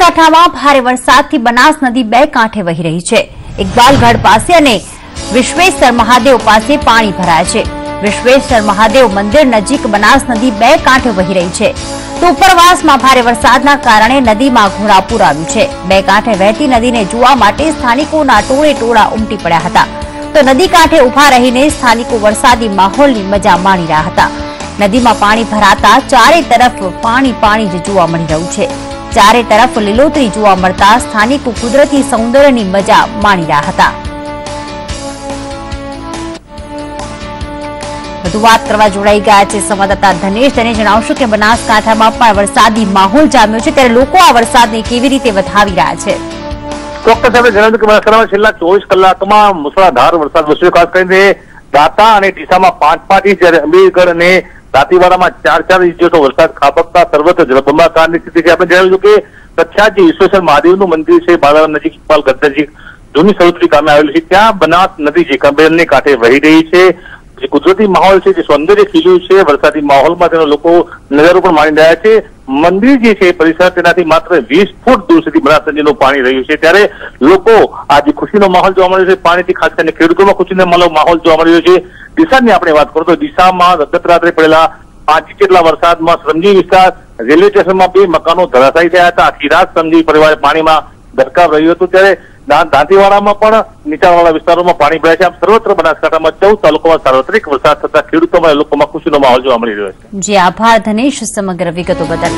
બનાસકાંઠામાં ભારે વરસાદથી બનાસ નદી બે કાંઠે વહી રહી છે। ઇકબાલગઢ પાસે અને વિશ્વેશ્વર મહાદેવ પાસે પાણી ભરાયા છે। વિશ્વેશ્વર મહાદેવ મંદિર નજીક બનાસ નદી બે કાંઠે વહી રહી છે તો ઉપરવાસમાં ભારે વરસાદના કારણે નદીમાં ઘોડાપૂર આવ્યું છે। બે કાંઠે વહેતી નદીને જોવા માટે સ્થાનિકોના ટોળે ટોળા ઉમટી પડ્યા હતા તો નદી કાંઠે ઉભા રહીને સ્થાનિકો વરસાદી માહોલની મજા માણી રહ્યા હતા। નદીમાં પાણી ભરાતા ચારે તરફ પાણી જ જોવા મળી રહ્યું છે। ચારે તરફ લીલોતરી જોવા મળતા સ્થાનિકો કુદરતી સૌંદર્યની મજા માણી રહ્યા હતા। વધુ વાત કરવા જોડાઈ ગયા છે સંવાદદાતા ધનેશ। તેને જણાવશું કે બનાસકાંઠામાં પણ વરસાદી માહોલ જામ્યો છે, ત્યારે લોકો આ વરસાદને કેવી રીતે વધાવી રહ્યા છે? ચોક્કસ આપણે જણાવ્યું કે બનાસકાંઠામાં છેલ્લા 24 કલાકમાં મુસળાધાર વરસાદ વરસ્યો। ખાસ કરીને દાંતા અને ડીસામાં 5-5 ઇંચ, જ્યારે અંબેરગઢ અને દાંતીવાડામાં 4-4 ઇંચ જેટલો વરસાદ ખાબકતા સર્વત્ર જળબંબાકારની સ્થિતિ છે। આપણે જણાવ્યું કે પ્રખ્યાત જે વિશ્વેશ્વર મહાદેવનું મંદિર છે બાલાવાડ નજીક, ઇકબાલગઢ નજીક જૂની સરોત્રી ગામે આવેલું છે, ત્યાં બનાસ નદી જે કંબેરને કાંઠે વહી રહી છે। જે કુદરતી માહોલ છે, જે સૌંદર્ય ખીલ્યું છે, વરસાદી માહોલમાં તેનો લોકો નજારો પણ માણી રહ્યા છે। મંદિર જે છે પરિસર તેનાથી માત્ર 20 ફૂટ દૂર સુધી બનાસ નદીનું પાણી રહ્યું છે, ત્યારે લોકો આજે ખુશીનો માહોલ જોવા મળ્યો છે। પાણીથી ખાસ કરીને ખેડૂતોમાં ખુશીનો માહોલ જોવા મળી રહ્યો છે। ડીસાની આપણે વાત કરો તો ડીસામાં ગત રાત્રે પડેલા 5 ઇંચ જેટલા વરસાદમાં શ્રમજીવી વિસ્તાર રેલવે સ્ટેશનમાં 2 મકાનો ધરાશાયી થયા હતા। આખી રાત શ્રમજીવી પરિવારે પાણીમાં ગરકાવ રહ્યું હતું, ત્યારે દાંતીવાડામાં પણ નીચાણવાળા વિસ્તારોમાં પાણી ભરાય છે। આમ સર્વત્ર બનાસકાંઠામાં 14 તાલુકામાં સાર્વત્રિક વરસાદ થતા ખેડૂતોમાં લોકોમાં ખુશીનો માહોલ જોવા મળી રહ્યો છે। જી આભાર ધનેશ સમગ્ર વિગતો બદલ।